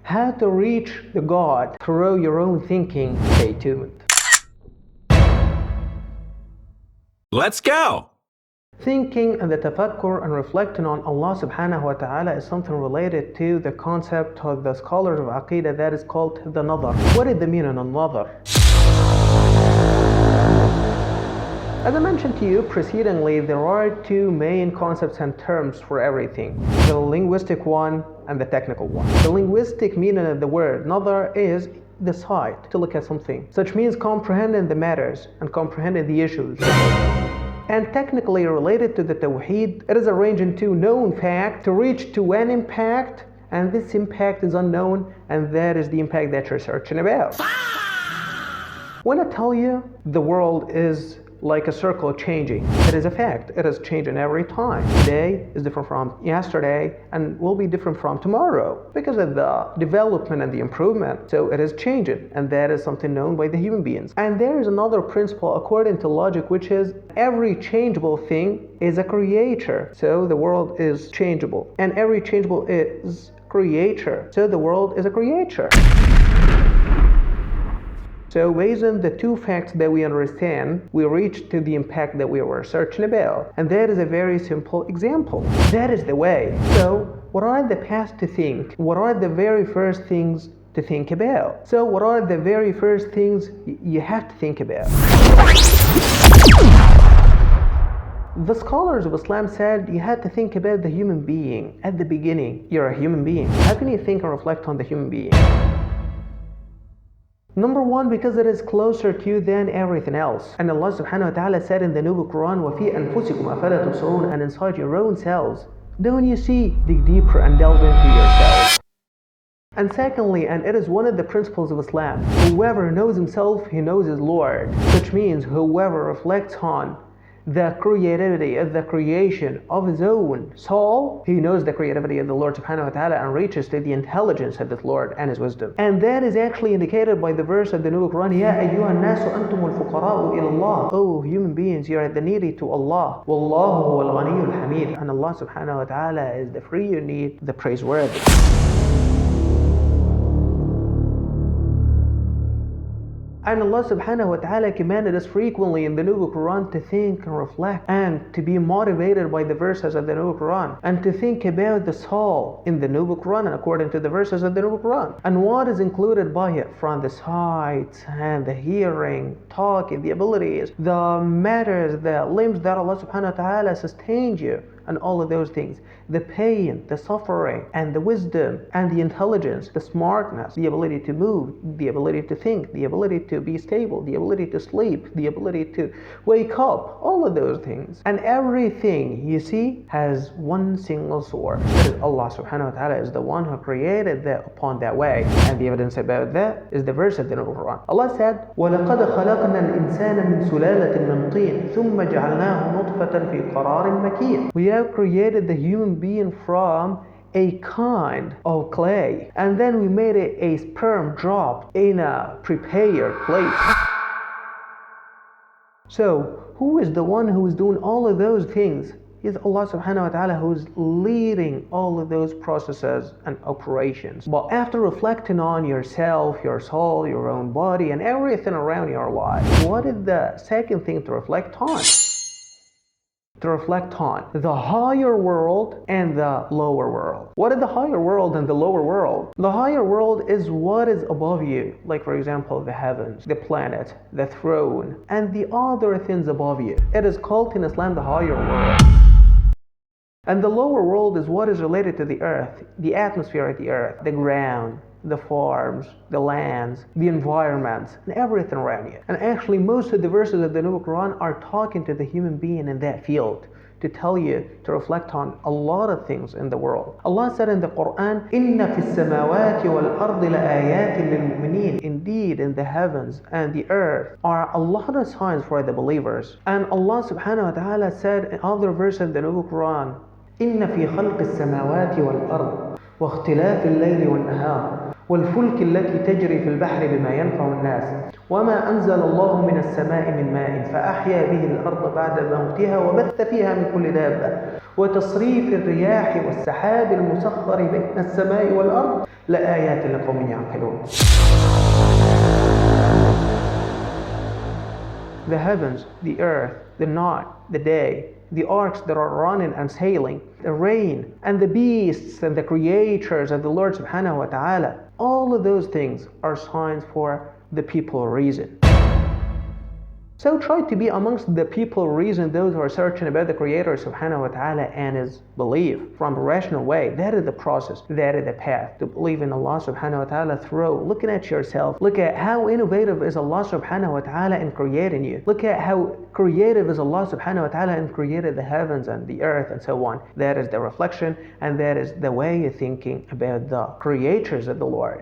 How to reach the God through your own thinking. Stay tuned. Let's go! Thinking and the tafakkur and reflecting on Allah subhanahu wa ta'ala is something related to the concept of the scholars of Aqidah that is called the naẓar. What is the meaning of naẓar? As I mentioned to you precedingly, there are two main concepts and terms for everything. The linguistic one and the technical one. The linguistic meaning of the word naẓar is the sight, to look at something. Such means comprehending the matters and comprehending the issues. And technically related to the tawheed, it is arranged into known fact to reach to an impact, and this impact is unknown, and that is the impact that you're searching about. When I tell you the world is like a circle changing, it is a fact. It is changing every time. Today is different from yesterday and will be different from tomorrow because of the development and the improvement. So it is changing, and that is something known by the human beings. And there is another principle according to logic, which is every changeable thing is a creator. So the world is changeable, and every changeable is creator. So the world is a creator. So based on the two facts that we understand, we reach to the impact that we were searching about. And that is a very simple example. That is the way. So what are the paths to think? What are the very first things to think about? So what are the very first things you have to think about? The scholars of Islam said you had to think about the human being at the beginning. You're a human being. How can you think and reflect on the human being? Number one, because it is closer to you than everything else. And Allah subhanahu wa ta'ala said in the Noble Quran, وَفِي أَنفُسِكُمْ أَفَلَا تُبْصِرُونَ, and inside your own selves, don't you see? Dig deeper and delve into yourself. And secondly, and it is one of the principles of Islam, whoever knows himself, he knows his Lord. Which means whoever reflects on the creativity of the creation of his own soul, he knows the creativity of the Lord subhanahu wa ta'ala and reaches to the intelligence of this Lord and his wisdom. And that is actually indicated by the verse of the Noble Quran, يَا أَيُّهَا النَّاسُ أَنْتُمُ الْفُقَرَاءُ إِلَى اللَّهِ. Oh human beings, you are the needy to Allah. وَاللَّهُ هُوَ الْغَنِيُّ الْحَمِيدُ. And Allah subhanahu wa ta'ala is the free you need, the praiseworthy. And Allah subhanahu wa ta'ala commanded us frequently in the Noble Quran to think and reflect and to be motivated by the verses of the Noble Quran and to think about the soul in the Noble Quran and according to the verses of the Noble Quran. And what is included by it from the sight and the hearing, talking, the abilities, the matters, the limbs that Allah subhanahu wa ta'ala sustained you, and all of those things, the pain, the suffering, and the wisdom, and the intelligence, the smartness, the ability to move, the ability to think, the ability to be stable, the ability to sleep, the ability to wake up, all of those things. And everything you see has one single source. That is Allah subhanahu wa ta'ala is the one who created that upon that way. And the evidence about that is the verse of the Noble Quran. Allah said, وَلَقَدْ خَلَقْنَا الْإِنسَانَ مِنْ سُلَالَةٍ مِنْ طِينٍ ثُمَّ جَعَلْنَاهُ نُطْفَةً فِي قَرَارٍ مَكِينٍ. We have created the human being from a kind of clay, and then we made it a sperm drop in a prepared place. So who is the one who is doing all of those things? Is Allah subhanahu wa ta'ala who's leading all of those processes and operations. But after reflecting on yourself, your soul, your own body, and everything around your life, what is the second thing to reflect on? To reflect on the higher world and the lower world. What is the higher world and the lower world? The higher world is what is above you, like for example the heavens, the planet, the throne, and the other things above you. It is called in Islam the higher world. And the lower world is what is related to the earth, the atmosphere of the earth, the ground, the farms, the lands, the environments, and everything around you. And actually most of the verses of the Noble Quran are talking to the human being in that field to tell you to reflect on a lot of things in the world. Allah said in the Quran, إِنَّ فِي السَّمَاوَاتِ وَالْأَرْضِ لَآيَاتٍ لِلْمُؤْمِنِينَ. Indeed, in the heavens and the earth are a lot of signs for the believers. And Allah subhanahu wa ta'ala said in other verses of the Noble Quran, إِنَّ فِي خَلْقِ السَّمَاوَاتِ وَالْأَرْضِ واختلاف الليل والنهار والفلك التي تجري في البحر بما ينفع الناس وما أنزل الله من السماء من ماء فأحيا به الأرض بعد موتها وبث فيها من كل دابة وتصريف الرياح والسحاب المسخر بين السماء والأرض لآيات لقوم يعقلون. The heavens, the earth, the night, the day, the arcs that are running and sailing, the rain, and the beasts and the creatures of the Lord subhanahu wa ta'ala, all of those things are signs for the people of reason. So try to be amongst the people of reason, those who are searching about the Creator subhanahu wa ta'ala and His belief from a rational way. That is the process, that is the path to believe in Allah subhanahu wa ta'ala through looking at yourself. Look at how innovative is Allah subhanahu wa ta'ala in creating you. Look at how creative is Allah subhanahu wa ta'ala in creating the heavens and the earth and so on. That is the reflection, and that is the way you're thinking about the creatures of the Lord.